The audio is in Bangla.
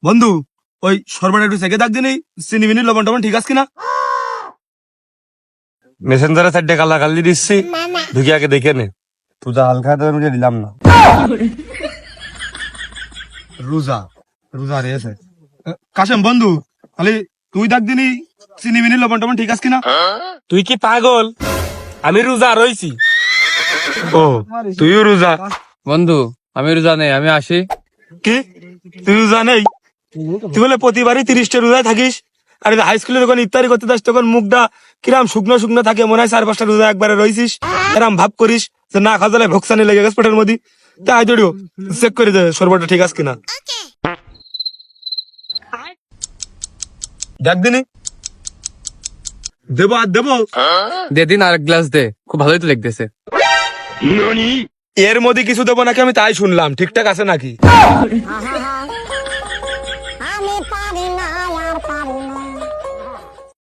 বন্ধু ওই সরবরাহ একটু চেকে দেখ দিনই চিনি মিনি লবণ টবণ ঠিক আছে কিনা। মেসেঞ্জারে চারটে গালাগালি দিচ্ছি, ঢুকে আগে দেখে নে। তুই হালকা তো দিলাম না। রোজা রোজা রেছে কাশেম বন্ধু, তাহলে তুই দেখ দিনই চিনি মিনি লবণ টবণ ঠিক আছে কিনা। তুই কি পাগল? আমি রোজা রইছি। ও তুইও রোজা? বন্ধু আমি রোজা নেই, আমি আসি। কি তুই রোজা নেই? তুই বলে প্রতিবারই 30টা রোজায় থাকিস, আর হাই স্কুলে যখন ইফতারি করতে যাস তখন মুখটা কিরাম শুকনো শুকনো থাকে, মনে হয় 4-5টা রোজা একবারে রইছিস। এরম ভাব করিস যে না খাওয়া ভোকসানি লেগে গেছে পেটের মধ্যে। তাই জড়িও চেক করে দে সরবরাহটা ঠিক আছে কিনা। দেখ দিনই দেবো আর দেবো। দে দিন আর এক গ্লাস দে, খুব ভালোই তো লাগতেছে। এর মধ্যে কিছু দেবো নাকি আমি তাই শুনলাম, ঠিকঠাক আছে নাকি?